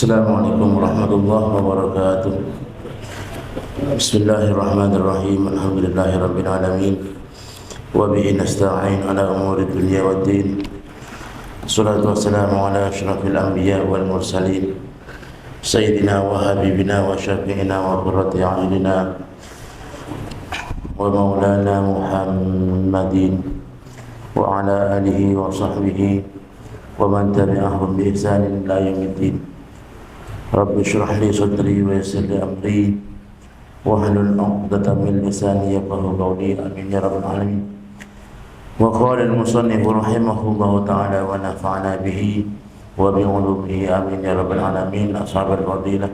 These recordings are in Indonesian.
Assalamualaikum warahmatullahi wabarakatuh. Bismillahirrahmanirrahim. Alhamdulillahirabbil alamin. Wa bihi nasta'in ala umuri dunya waddin. Wassalatu wassalamu ala asyrafil anbiya wal mursalin. Sayyidina wa habibina wa syafi'ina wa qurrati a'yunina wa maulana Muhammadin wa ala alihi wa sahbihi wa man tabi'ahum bi ihsanin ila yaumiddin. Rabbi shrah li sadri wa yassir li amri wahlul 'uqdatam min lisani yafqahu qawli. Amin ya rabbal alamin. Wa qala al-musannif rahimahullahu ta'ala wa nafa'ana bihi wa bi 'ulumihi. Amin ya rabbal alamin. Ashabul fadilah,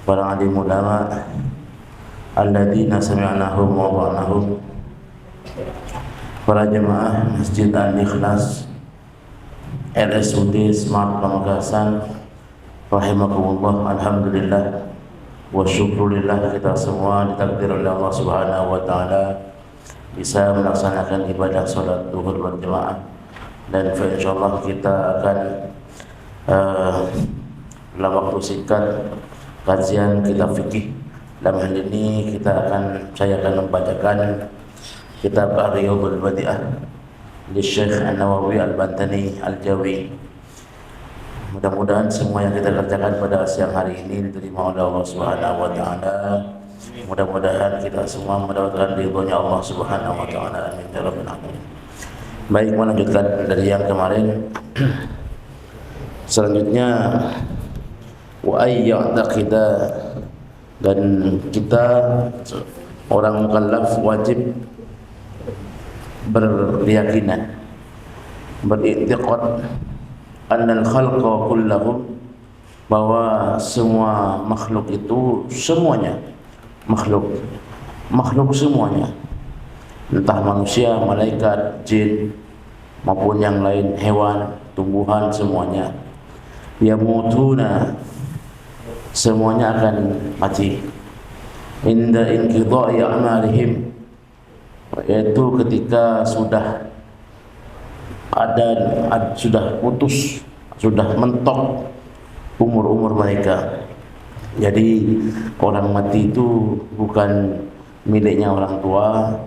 para alim ulama alladzina sami'nahum wa wa'nahum, para jemaah Masjid Al-Ikhlas RSUD Smart Pamekasan, rahimakumullah. Alhamdulillah wa syukurillah, kita semua ditakdir oleh Allah Subhanahu wa taala bisa melaksanakan ibadah salat zuhur berjamaah, dan insyaallah kita akan dalam waktu singkat kajian kitab fikih. Dalam hal ini saya akan membacakan kitab Riyadhul Badi'ah di Syekh An-Nawawi Al-Bantani Al-Jawi. Mudah-mudahan semua yang kita kerjakan pada siang hari ini diterima oleh Allah Subhanahu wa taala. Mudah-mudahan kita semua mendapatkan ridhonya Allah Subhanahu wa taala. Amin ya rabbal alamin. Baik, melanjutkan dari yang kemarin. Selanjutnya wa ayya'taqida, dan kita orang mukallaf wajib berkeyakinan, beriktikad annal khalqa kullahum, bahwa semua makhluk itu semuanya makhluk semuanya, entah manusia, malaikat, jin maupun yang lain, hewan, tumbuhan, semuanya yamutuna, semuanya akan mati inda inqidha'i a'malihim, yaitu ketika sudah sudah putus, sudah mentok umur mereka. Jadi orang mati itu bukan miliknya orang tua,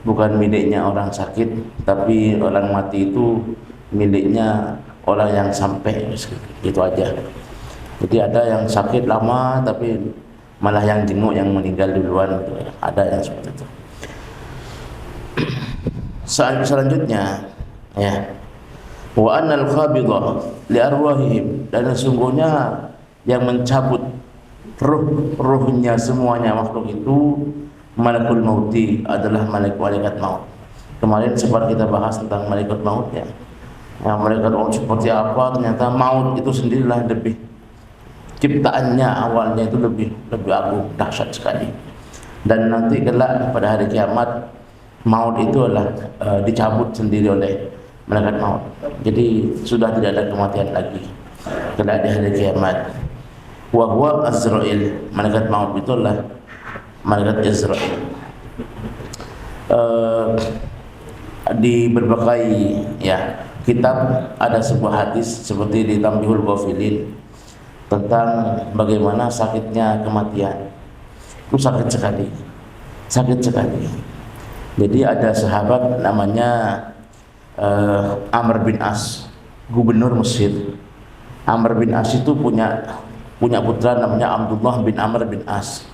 bukan miliknya orang sakit, tapi orang mati itu miliknya orang yang sampai, gitu aja. Jadi ada yang sakit lama tapi malah yang jenguk yang meninggal duluan, ada yang seperti itu. Selanjutnya ya, wa annal qabidah li arwahihim, dan sesungguhnya yang mencabut ruhnya semuanya makhluk itu malakul mauti, adalah malaikat maut. Kemarin sempat kita bahas tentang malaikat maut ya. Malaikat maut seperti apa? Ternyata maut itu sendirilah lebih, ciptaannya awalnya itu lebih agung, dahsyat sekali. Dan nanti kelak pada hari kiamat maut itu adalah dicabut sendiri oleh malaikat maut. Jadi sudah tidak ada kematian lagi kelak di hari kiamat. Wa huwa Azrail, malaikat maut itu adalah malaikat Azrail. Di berbagai ya kitab ada sebuah hadis seperti di Tambihul Ghafilin tentang bagaimana sakitnya kematian. Itu sakit sekali. Jadi ada sahabat namanya Amr bin As, gubernur Mesir. Amr bin As itu punya putra namanya Abdullah bin Amr bin As.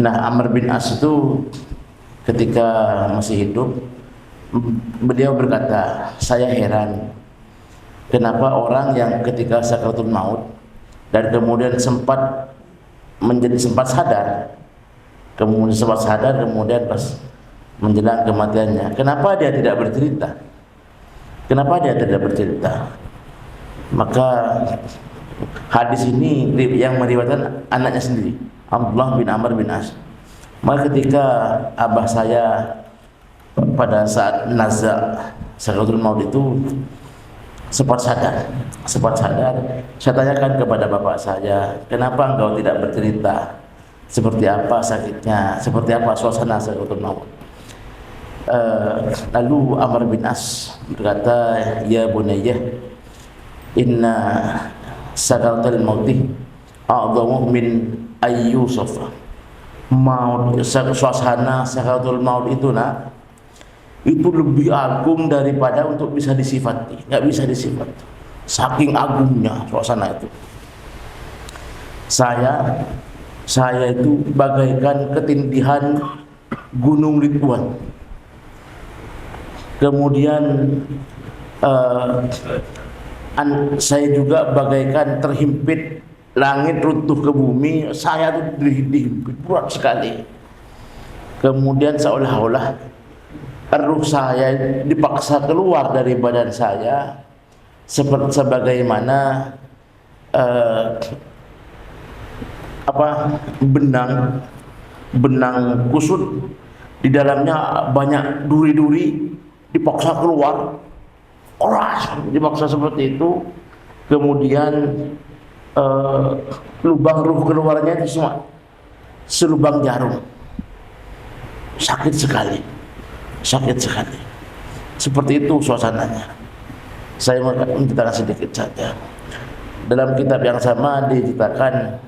Nah, Amr bin As itu ketika masih hidup, beliau berkata, saya heran kenapa orang yang ketika sakaratul maut dan kemudian sempat sadar, kemudian pas menjelang kematiannya, kenapa dia tidak bercerita? Maka hadis ini yang meriwayatkan anaknya sendiri, Abdullah bin Amr bin As. Maka ketika abah saya pada saat nazak sakaratul maut itu sempat sadar, saya tanyakan kepada bapak saya, kenapa engkau tidak bercerita? Seperti apa sakitnya? Seperti apa suasana sakaratul maut? Lalu Amr bin As berkata, ya bunayya, inna sakaratul mauti a'dhamu min ayyusuf. Maut, suasana sakaratul maut itu itu lebih agung daripada untuk bisa disifati, nggak bisa disifat. Saking agungnya suasana itu. Saya itu bagaikan ketindihan Gunung Ridwan. Kemudian saya juga bagaikan terhimpit langit runtuh ke bumi. Saya itu dihimpit berat sekali. Kemudian seolah-olah ruh saya dipaksa keluar dari badan saya, seperti sebagaimana benang kusut, di dalamnya banyak duri-duri, dipaksa keluar, dipaksa seperti itu. Kemudian lubang ruh keluarnya itu semua selubang jarum. Sakit sekali. Seperti itu suasananya. Saya menceritakan sedikit saja. Dalam kitab yang sama diceritakan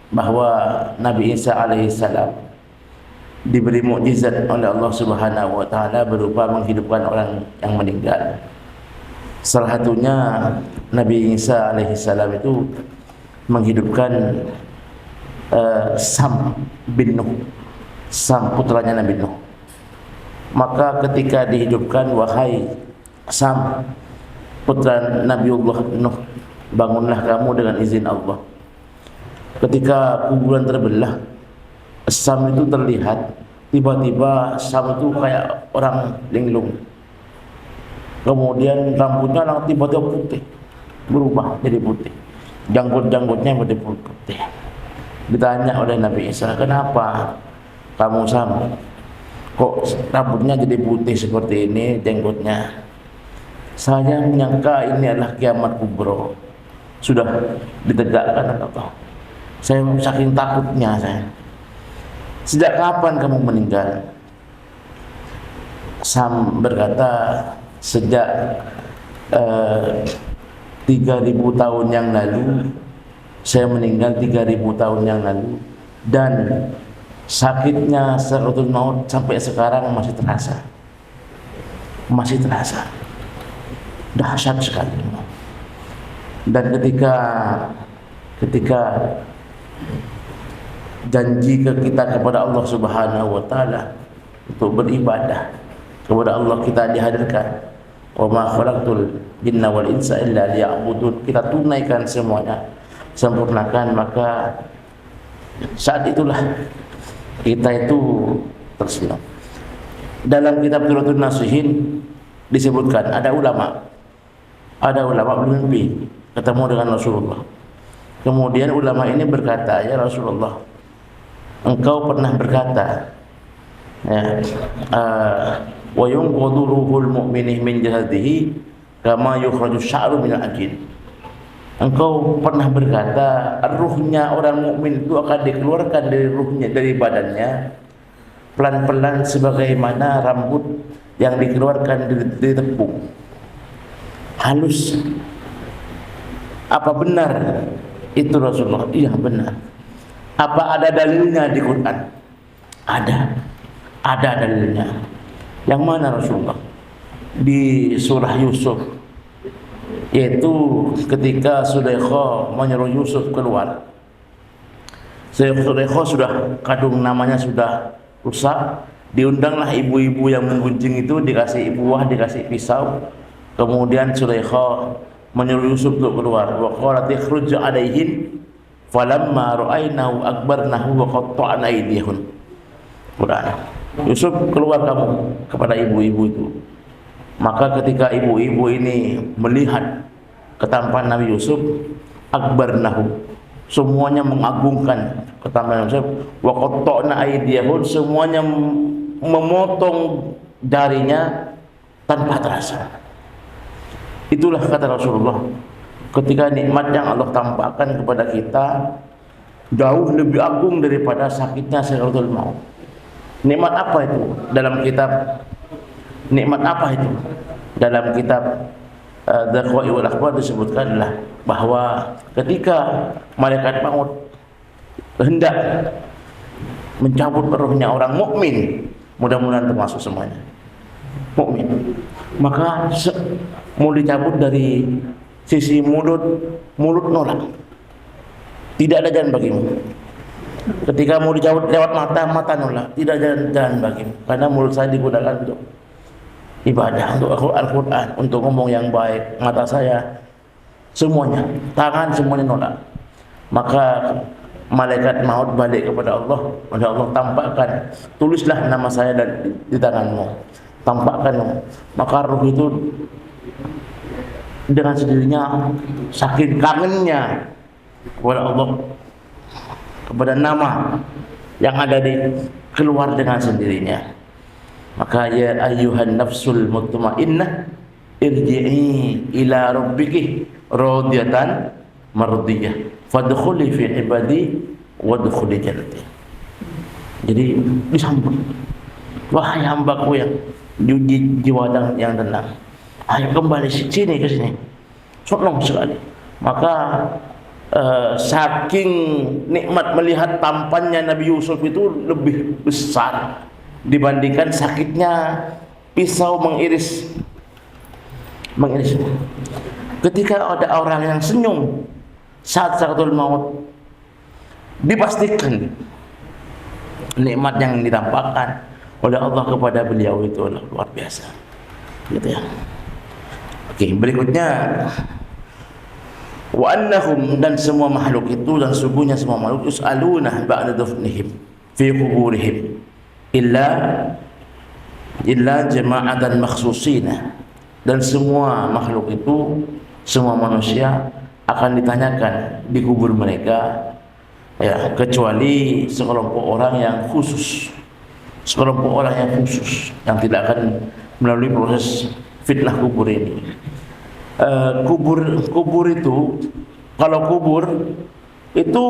bahwa Nabi Isa alaihissalam diberi mukjizat oleh Allah Subhanahu wa taala berupa menghidupkan orang yang meninggal. Salah satunya Nabi Isa alaihissalam itu menghidupkan Sam bin Nuh, Sam putranya Nabi Nuh. Maka ketika dihidupkan, wahai Sam putra Nabiullah Nuh, bangunlah kamu dengan izin Allah. Ketika kuburan terbelah, Sam itu terlihat, tiba-tiba Sam itu kayak orang linglung. Kemudian rambutnya tiba-tiba putih, berubah jadi putih. Janggut-janggutnya menjadi putih. Ditanya oleh Nabi Isa, kenapa kamu Sam? Kok rambutnya jadi putih seperti ini, jenggotnya? Saya menyangka ini adalah kiamat kubro, sudah ditegakkan atau apa? Saya saking takutnya saya. Sejak kapan kamu meninggal? Sam berkata, sejak 3.000 tahun yang lalu. Saya meninggal 3.000 tahun yang lalu. Dan sakitnya sakaratul maut sampai sekarang masih terasa. Dahsyat sekali. Dan ketika janji kita kepada Allah Subhanahu wa taala untuk beribadah kepada Allah, kita dihadirkan, wa ma khalaqtul jinna wal insa illa liya'budun, kita tunaikan semuanya, sempurnakan, maka saat itulah kita itu tersenyum. Dalam kitab Turutun Nasihin disebutkan ada ulama bermimpi ketemu dengan Rasulullah. Kemudian ulama ini berkata, ya Rasulullah, engkau pernah berkata, ya, wa yunqadu ruhul mu'mini min jasadihi kama yukhraju sya'ru minal ajin. Engkau pernah berkata, ruhnya orang mukmin itu akan dikeluarkan dari ruhnya, dari badannya, pelan-pelan sebagaimana rambut yang dikeluarkan dari tepung, halus. Apa benar itu Rasulullah? Iya benar. Apa ada dalilnya di Quran? Ada dalilnya. Yang mana Rasulullah? Di surah Yusuf, yaitu ketika Sulaikha menyuruh Yusuf keluar. Sulaikha sudah, kadung namanya sudah rusak. Diundanglah ibu-ibu yang menggunjing itu, dikasih buah, dikasih pisau. Kemudian Sulaikha menyuruh Yusuf untuk keluar. Wa qalat ikhruj 'alaihim falamma ra'aynahu akbarnahu wa qatta'na aydiyahun. Quran. Yusuf, keluar kamu kepada ibu-ibu itu. Maka ketika ibu-ibu ini melihat ketampanan Nabi Yusuf, akbarnahu, semuanya mengagungkan ketampanan Yusuf, wa qatta'na aydiyahun, semuanya memotong jarinya tanpa terasa. Itulah kata Rasulullah, ketika nikmat yang Allah tampakkan kepada kita jauh lebih agung daripada sakitnya sakaratul maut. Nikmat apa itu? Dalam kitab nikmat apa itu? Dalam kitab Dzaqai wal Akhbar disebutkanlah bahwa ketika malaikat maut hendak mencabut rohnya orang mukmin, mudah-mudahan termasuk semuanya mukmin, maka mau dicabut dari sisi mulut nolak, tidak ada jalan bagimu. Ketika mau dicabut lewat mata nolak, tidak ada jalan bagimu, karena mulut saya digunakan untuk ibadah, untuk Al-Quran, untuk ngomong yang baik. Mata saya semuanya, tangan semuanya nolak. Maka malaikat maut balik kepada Allah. Allah tampakkan, tulislah nama saya di tanganmu, tampakkan. Maka ruh itu dengan sendirinya saking kangennya kepada Allah, kepada nama yang ada di keluar dengan sendirinya. Maka ya ayyuhan nafsul mutmainnah irji'i ila rabbiki radiyatan mardiyah fadkhuli fi ibadi wadkhuli jannati. Jadi disambut, wahai hambaku yang jiwa yang tenang, ayo kembali sini ke sini. Senang sekali. Maka saking nikmat melihat tampannya Nabi Yusuf itu lebih besar dibandingkan sakitnya pisau mengiris. Ketika ada orang yang senyum saat sakaratul maut, dipastikan nikmat yang ditampakkan oleh Allah kepada beliau itu luar biasa, gitu ya. Oke, berikutnya wa annahum, dan semua makhluk itu, dan sungguhnya semua makhluk yus'aluna ba'da dafnihim fi quburihim illa jama'atan makhsusina, dan semua makhluk itu, semua manusia akan ditanyakan di kubur mereka, ya, kecuali sekelompok orang yang khusus, yang tidak akan melalui proses fitnah kubur ini. Kubur itu, kalau kubur itu,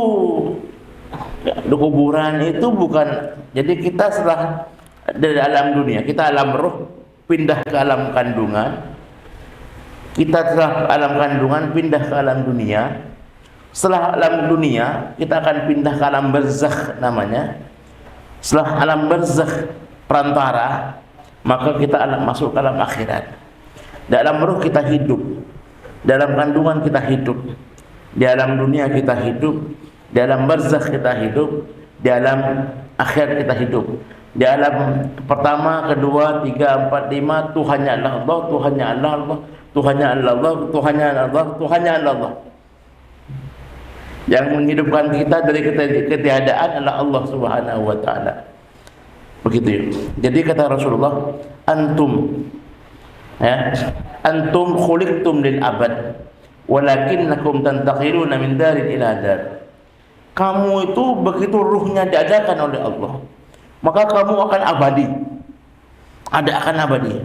kuburan itu bukan, jadi kita setelah dari alam dunia, kita alam roh pindah ke alam kandungan, kita setelah alam kandungan pindah ke alam dunia, setelah alam dunia kita akan pindah ke alam barzakh namanya. Setelah alam barzakh perantara, maka kita masuk ke alam akhirat. Dalam roh kita hidup, dalam kandungan kita hidup, di alam dunia kita hidup, di alam barzakh kita hidup, di alam akhir kita hidup. Di alam pertama, kedua, 3, 4, 5 Tuhannya Allah, Tuhannya Allah, Tuhannya Allah, Tuhannya Allah, Tuhannya Allah. Yang menghidupkan kita dari ketiadaan adalah Allah Subhanahu wa taala. Begitu ya. Jadi kata Rasulullah, antum, ya, antum khuliqtum lil abad walakinnakum tantakhiruna min darin ila dar. Kamu itu begitu ruhnya diadakan oleh Allah, maka kamu akan abadi. Akan abadi.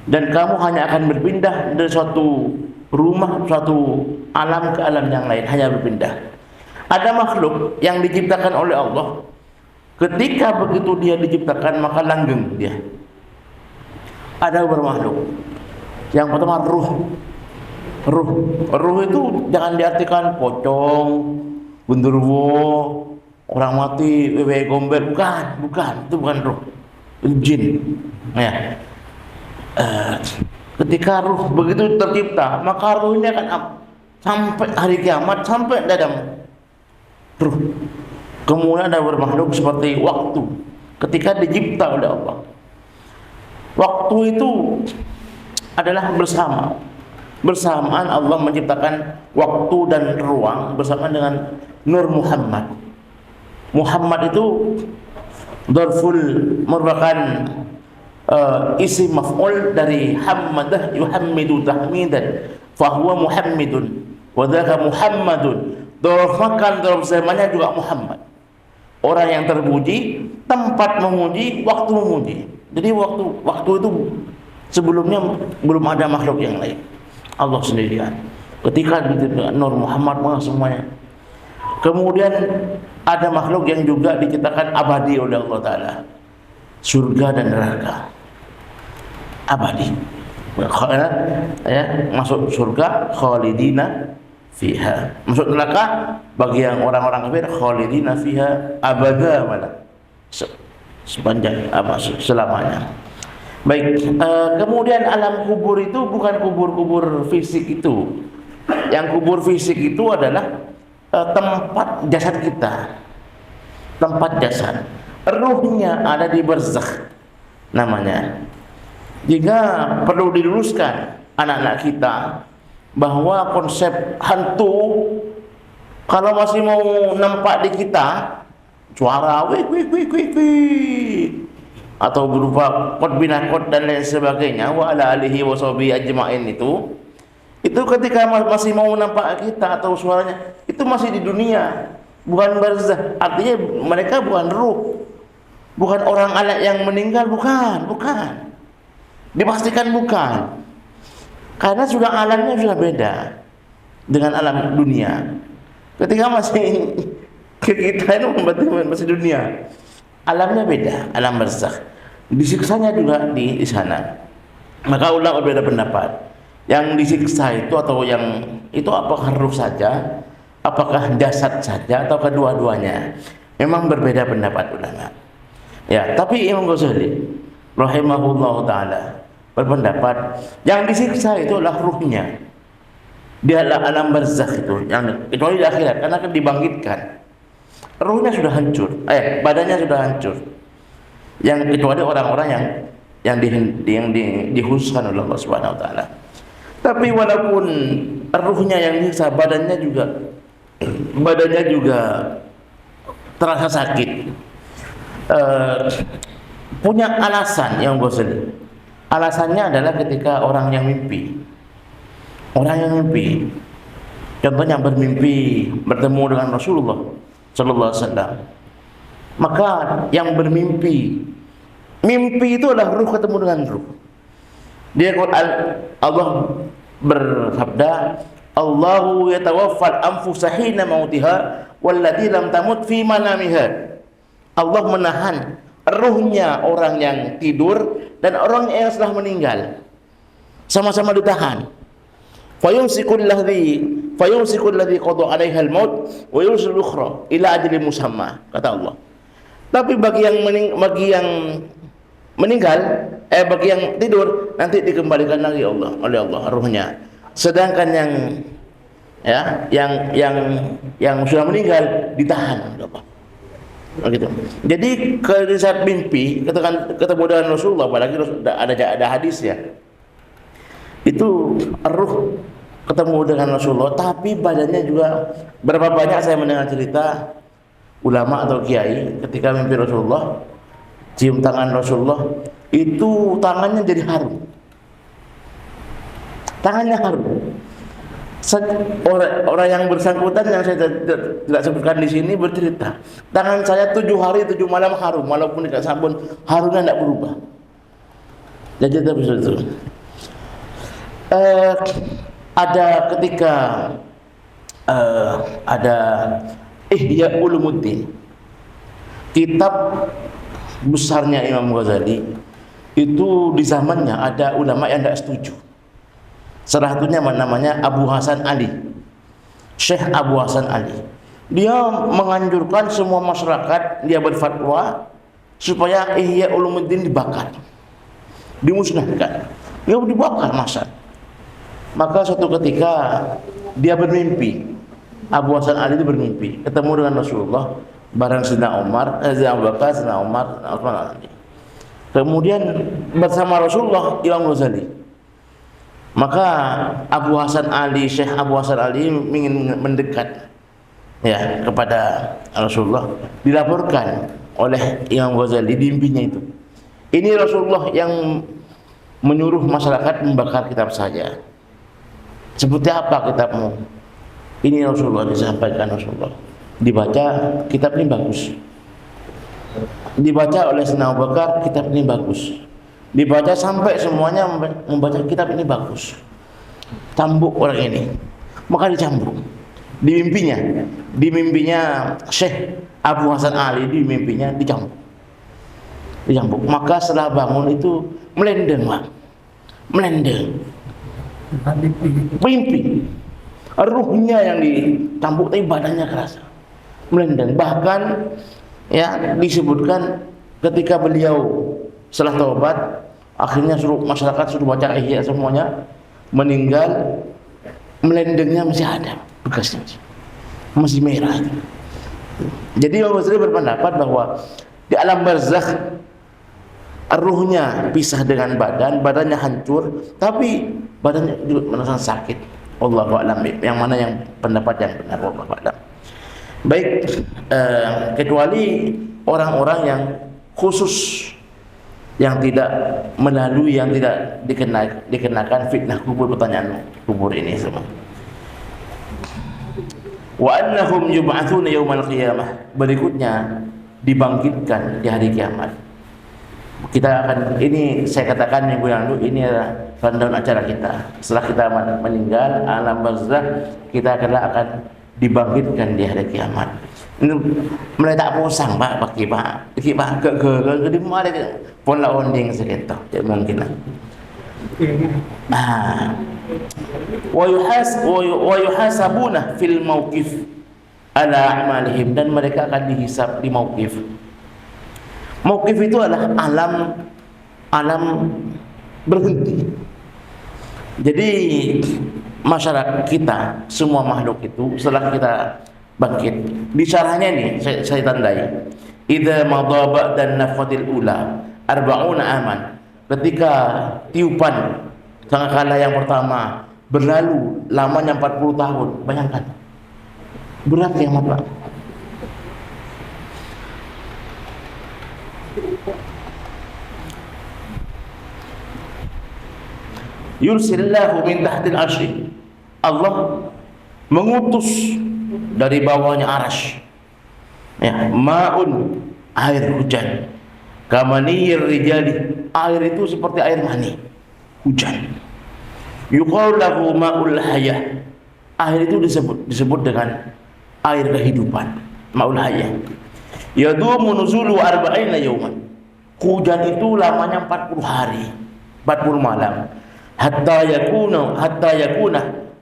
Dan kamu hanya akan berpindah dari suatu rumah, suatu alam ke alam yang lain, hanya berpindah. Ada makhluk yang diciptakan oleh Allah, ketika begitu dia diciptakan maka langgeng dia. Ada beberapa makhluk. Yang pertama ruh itu jangan diartikan pocong, genderuwo, orang mati, wewe gombel, bukan, itu bukan ruh, itu jin. Ya. Ketika ruh begitu tercipta, maka ruhnya akan sampai hari kiamat, sampai dalam ruh. Kemudian ada bermakhluk seperti waktu, ketika dicipta oleh Allah. Waktu itu adalah bersamaan Allah menciptakan waktu dan ruang bersamaan dengan Nur Muhammad. Muhammad itu dzarful, merupakan isim maf'ul dari hammadah yuhammidu tahmidan, fahuwa muhammidun wa dzaka muhammadun. Dzarf makan, dzarf zamannya juga Muhammad, orang yang terpuji, tempat memuji, waktu memuji. Jadi waktu itu sebelumnya belum ada makhluk yang lain, Allah sendirian. Ketika Nur Muhammad semuanya. Kemudian ada makhluk yang juga diciptakan abadi oleh Allah Ta'ala, surga dan neraka abadi. ya, masuk surga khalidina fiha, masuk neraka bagi yang orang-orang kafir khalidina fiha abada, malah sepanjang selamanya. Baik, kemudian alam kubur itu bukan kubur-kubur fisik itu. Yang kubur fisik itu adalah tempat jasad kita, tempat jasad. Ruhnya ada di barzakh namanya. Jika perlu diluruskan anak-anak kita bahwa konsep hantu kalau masih mau nampak di kita suara wik wik wik wik wik atau berupa qad binaqad dan lain sebagainya wa ala alihi wa sahbihi ajmain, itu ketika masih mau nampak kita atau suaranya itu masih di dunia, bukan barzakh. Artinya mereka bukan ruh, bukan orang alat yang meninggal, bukan. Dipastikan bukan. Karena sudah alamnya sudah beda dengan alam dunia. Ketika masih kita itu masih dunia, alamnya beda, alam barzakh. Disiksanya juga di sana. Maka ulama berbeda pendapat. Yang disiksa itu atau yang itu apakah ruh saja, apakah jasad saja, atau kedua-duanya? Memang berbeda pendapat ulama. Ya, tapi Imam Ghazali rahimahullah taala berpendapat yang disiksa itu adalah ruhnya. Dia alam barzakh itu, yang kecuali di akhirat karena akan dibangkitkan. Ruhnya sudah hancur, badannya sudah hancur. Yang kecuali orang-orang yang dikhususkan oleh Allah Subhanahu wa taala. Tapi walaupun ruhnya yang disiksa, badannya juga terasa sakit. Punya alasan yang Ghazali. Alasannya adalah ketika orang yang mimpi. Contohnya bermimpi bertemu dengan Rasulullah sallallahu alaihi wasallam. Maka yang bermimpi, mimpi itu adalah ruh ketemu dengan ruh. Dia Allah bersabda, Allahu yatawaffal anfusa hina mautiha wallati lam tamut fi manamiha. Allah menahan ruhnya orang yang tidur dan orang yang telah meninggal, sama-sama ditahan. Fayumsikul ladzi qada 'alaiha al-maut wa yursil ukhra ila ajalin musamma, kata Allah. Tapi bagi yang meninggal, bagi yang tidur nanti dikembalikan lagi oleh Allah ruhnya. Sedangkan yang sudah meninggal ditahan oleh Allah. Begitu. Jadi di saat mimpi ketemu dengan Rasulullah, apalagi ada hadisnya, itu ruh ketemu dengan Rasulullah, tapi badannya juga. Berapa banyak saya mendengar cerita ulama atau kiai ketika mimpi Rasulullah, cium tangan Rasulullah, itu tangannya jadi harum. Tangannya harum. Orang yang bersangkutan yang saya tidak sebutkan di sini bercerita, tangan saya 7 hari 7 malam harum, walaupun tidak sabun, harumnya tidak berubah. Jadi itu. Ada ketika ada Ihya Ulumuddin, kitab besarnya Imam Ghazali, itu di zamannya ada ulama yang tidak setuju. Salah satunya namanya Abu Hasan Ali, Syekh Abu Hasan Ali. Dia menganjurkan semua masyarakat, dia berfatwa supaya Ihya Ulumuddin dibakar, dimusnahkan. Dia dibakar masal. Maka suatu ketika dia bermimpi, Abu Hasan Ali itu bermimpi ketemu dengan Rasulullah bareng Sayyidina Umar, Sayyidina Abu Bakar, Sayyidina Umar, Utsman. Kemudian bersama Rasulullah Imam Ghazali. Maka Abu Hasan Ali, Syekh Abu Hasan Ali ingin mendekat ya kepada Rasulullah. Dilaporkan oleh Imam Ghazali di mimpinya itu, ini Rasulullah yang menyuruh masyarakat membakar kitab saja. Seperti apa kitabmu? Ini Rasulullah, disampaikan Rasulullah. Dibaca, kitab ini bagus. Dibaca oleh Sayyidina Abu Bakar, kitab ini bagus. Dibaca sampai semuanya membaca kitab ini bagus. Cambuk orang ini. Maka dicambuk. Di mimpinya Syekh Abu Hasan Ali, di mimpinya dicambuk. Maka setelah bangun itu melendeng, Pak. melendeng. Mimpi. Ruhnya yang ditampuk tapi badannya kerasa melendeng. Bahkan ya disebutkan ketika beliau setelah taubat, akhirnya suruh masyarakat suruh baca ihya semuanya, meninggal, melendengnya masih ada bekasnya, masih merah. Jadi Imam Ghazali berpendapat bahwa di alam barzakh ruhnya pisah dengan badannya hancur, tapi badannya juga merasa sakit. Allahu a'lam, yang mana yang pendapat yang benar, wallahu a'lam. Baik, kecuali orang-orang yang khusus yang tidak melalui, yang tidak dikenakan fitnah kubur, pertanyaan kubur ini semua. Wa annahum yub'atsuna yaumal qiyamah. Berikutnya dibangkitkan di hari kiamat. Kita akan, ini saya katakan minggu yang lalu, ini adalah rundown acara kita. Setelah kita meninggal alam barzakh, kita akan dibangkitkan di hari kiamat. Ini mulai tak posang pak pakai pak ke di mana pun lah onding sekitar, tidak mungkin lah. Wa yuhasabuna fil mauqif ala a'malihim, dan mereka akan dihisab di mauqif. Mauqif itu adalah alam berhenti. Jadi masyarakat kita, semua makhluk itu setelah kita bangkit, di syarahnya nih saya tandai, idza madaba dan nafadil ula arba'una aman, ketika tiupan sangkakala yang pertama berlalu lamanya 40 tahun. Bayangkan berat kiamat Pak. Yursillahu min tahtil arsy, Allah mengutus dari bawahnya arasy, ya, ma'un, air hujan, kamaniyir rijali, air itu seperti air mani, hujan. Yuqalu lahu ma'ul hayah, air itu disebut dengan air kehidupan, ma'ul hayah. Yadumu nuzulu arba'ina yawman, hujan itu lamanya 40 hari, 40 malam. Hatta yakuna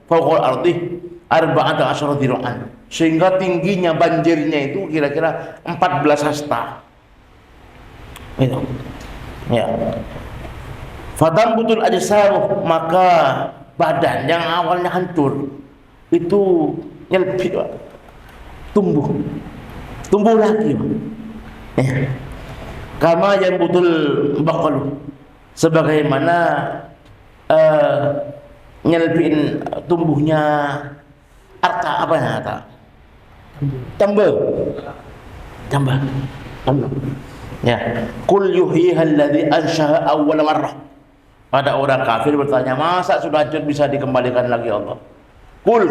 fawqal ardi arba'ata asyara dhira'an, sehingga tingginya banjirnya itu kira-kira 14 hasta. Itu. Ya. Fatambutul ajsamu, maka badan yang awalnya hancur itu nyelpi, tumbuh lagi. Ya. Kama yang butul baqalu, sebagaimana nyelpin tumbuhnya tambah ya. Qul yuhyiha alladhi anshaha awwal marrah. Ada orang kafir bertanya, masa sudah hancur bisa dikembalikan lagi Allah? Qul,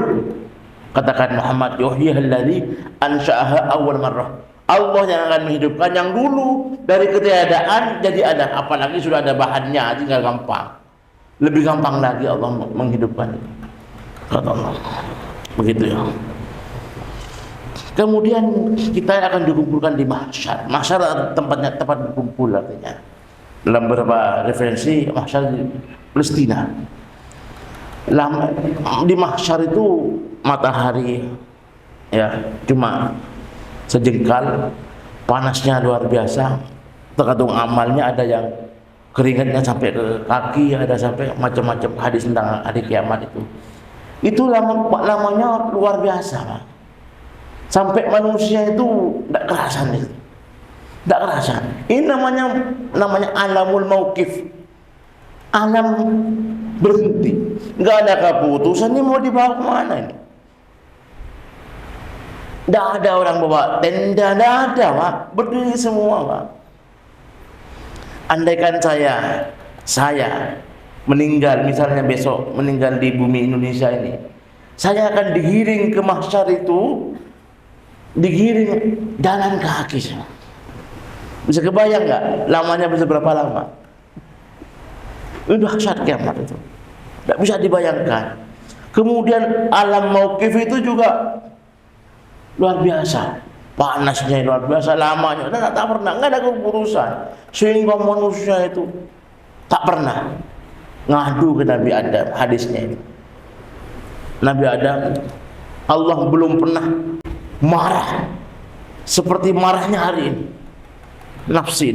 katakan Muhammad, yuhyiha alladhi anshaha awwal marrah, Allah yang akan menghidupkan yang dulu dari ketiadaan jadi ada, apalagi sudah ada bahannya, tinggal gampang. Lebih gampang lagi Allah menghidupkan, kata Allah. Begitu ya. Kemudian kita akan dikumpulkan di mahsyar. Mahsyar tempat berkumpul artinya. Dalam beberapa referensi mahsyar di Palestina. Di mahsyar itu matahari ya cuma sejengkal, panasnya luar biasa. Tergantung amalnya, ada yang keringatnya sampai ke kaki, ada sampai macam-macam hadis tentang hari kiamat itu. Itu lamanya luar biasa, Pak. Sampai manusia itu tidak kerasan itu. Tidak kerasan. Ini namanya alamul mauqif. Alam berhenti. Enggak ada keputusan, ini mau dibawa kemana ini? Tidak ada orang bawa tenda, tidak ada, Pak. Berdiri semua, Pak. Andaikan saya meninggal, misalnya besok meninggal di bumi Indonesia ini, saya akan digiring ke mahsyar itu, digiring jalan kaki. Bisa kebayang nggak? Lamanya bisa berapa lama? Itu dahsyat kiamat itu, tidak bisa dibayangkan. Kemudian alam mauqif itu juga luar biasa. Panasnya luar biasa, lamanya tak pernah, nggak ada keputusan, sehingga manusia itu tak pernah ngadu ke Nabi Adam hadisnya ini. Nabi Adam, Allah belum pernah marah seperti marahnya hari ini. Nafsi,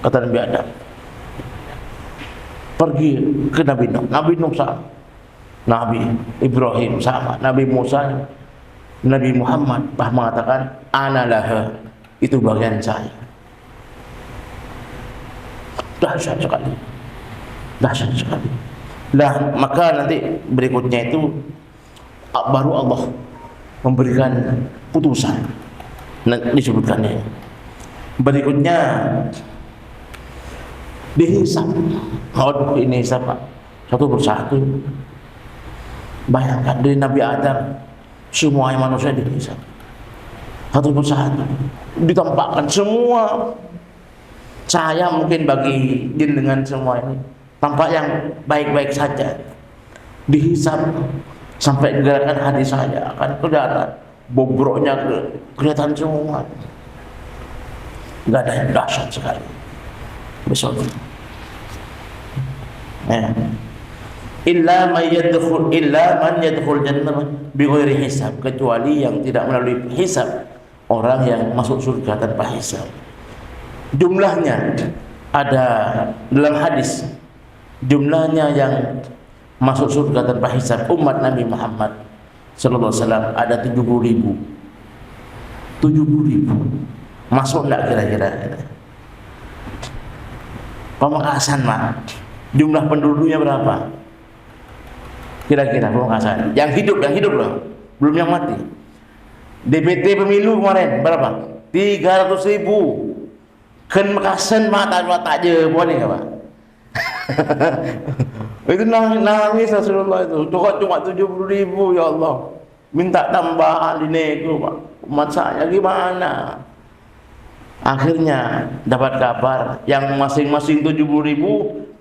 kata Nabi Adam. Pergi ke Nabi Nuh. Nabi Nuh sama, Nabi Ibrahim sama, Nabi Musa, Nabi Muhammad mengatakan ana laha, itu bagian saya. Dahsyat sekali. Nah, maka nanti berikutnya itu baru Allah memberikan putusan. Nah, disebutkannya. Berikutnya dihisab. Ini siapa? Satu persatu. Bayangkan dari Nabi Adam, semua manusia dihisab. Satu persatu. Ditampakkan semua. Saya mungkin bagi jin dengan semua ini tampak yang baik-baik saja. Dihisab sampai gerakan hati saya akan kelihatan, bobroknya kelihatan semua. Enggak ada yang dahsyat sekali besok. Illa man yadkhul jannah bighairi hisab, kecuali yang tidak melalui hisab, orang yang masuk surga tanpa hisab. Jumlahnya ada dalam hadis, jumlahnya yang masuk surga tanpa hisab umat Nabi Muhammad sallallahu alaihi wasallam ada 70.000. 70.000. Masuk enggak kira-kira? Pamekasan, Mak. Jumlah penduduknya berapa? Kira-kira Pamekasan. Yang hidup loh, belum yang mati. DPT pemilu kemarin berapa? 300.000. Kan Mekasan mata je boleh enggak, Pak? Itu nangis Rasulullah itu. Cuma 70.000 ya Allah. Minta tambahan ini itu, Pak. Umat saya gimana? Akhirnya dapat kabar yang masing-masing 70.000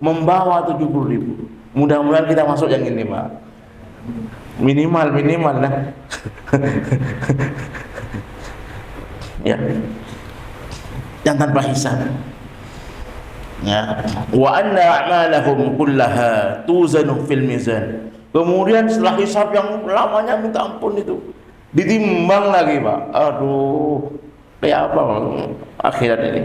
membawa 70.000. Mudah-mudahan kita masuk yang ini, Pak. Minimal nah. Ya. Yang tanpa hisab. Ya. Wa anna a'malahum kullaha tuzanu fil mizan. Kemudian setelah hisab yang lamanya minta ampun itu ditimbang lagi, Pak. Aduh, kayak apa akhirat ini.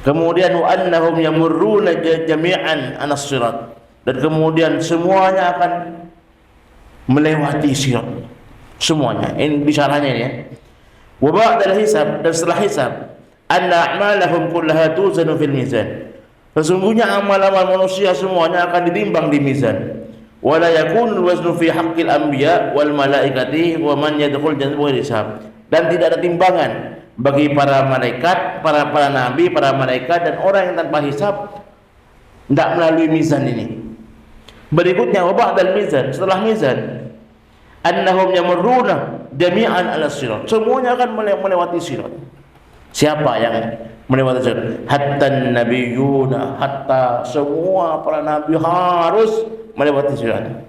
Kemudian wa annahum yamurruna jami'an anas sirat, dan kemudian semuanya akan melewati sirat. Semuanya. Ini bicaranya ini ya. Wa ba'dal hisab, dan setelah hisab, anna a'malahum kullaha tuzanu fil mizan. Sesungguhnya amal-amal manusia semuanya akan ditimbang di mizan. Wala yakunul waznu fi haqqil anbiya wal malaikati wa man yadkhul jannata bighairi hisab. Dan tidak ada timbangan bagi para malaikat, para nabi, para malaikat dan orang yang tanpa hisab, tidak melalui mizan ini. Berikutnya wa ba'dal mizan, setelah mizan, annahum yamurruna jami'an 'ala sirat. Semuanya akan melewati sirat. Siapa yang melewati sirat? Hatta nabiyuna, hatta semua para nabi harus melewati sirat.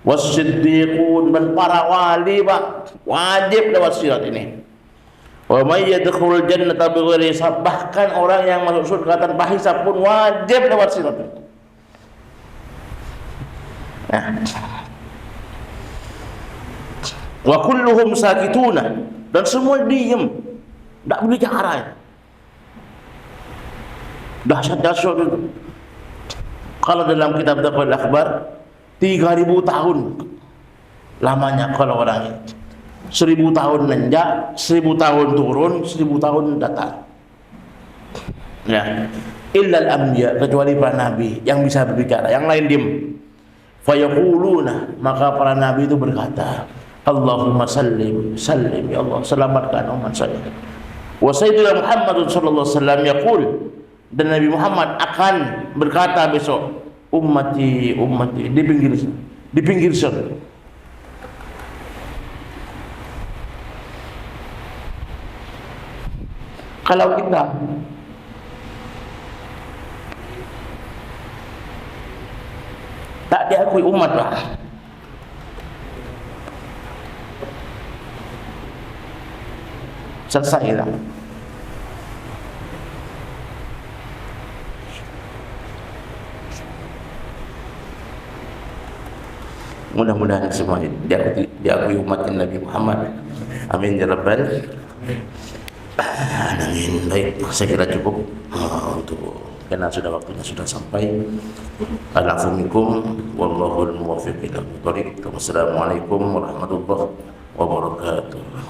Was-siddiqun, dan para wali, Pak, wajib lewat sirat ini. Wa may yadkhulul jannata bighairi hisab, bahkan orang yang masuk surga tanpa hisab pun wajib lewat sirat. Nah. Wa kulluhum sakituna, dan semua diam, tidak berbicara. Dahsyat itu. Kalau dalam kitab Taqwal Akhbar 3.000 tahun lamanya kalau orangnya. 1.000 tahun nanjak, 1.000 tahun turun, 1.000 tahun datang. Ya. Illal anbiya, kecuali para nabi yang bisa berbicara, yang lain diam. Fayaquluna, maka para nabi itu berkata, Allahumma sallim, ya Allah, selamatkan umat saya. Wa sayyidina Muhammad sallallahu alaihi wasallam yaqul, dan Nabi Muhammad akan berkata besok, ummati di pinggir sana. Kalau kita tak diakui umat, Pak, selesailah. Mudah-mudahan semua diakui umat Nabi Muhammad. Amin ya rabbal alamin. Baik, saya kira cukup untuk karena waktunya sudah sampai. Al-'afwu minkum wallahul muwaffiq ila thoriq. Wassalamualaikum warahmatullahi wabarakatuh.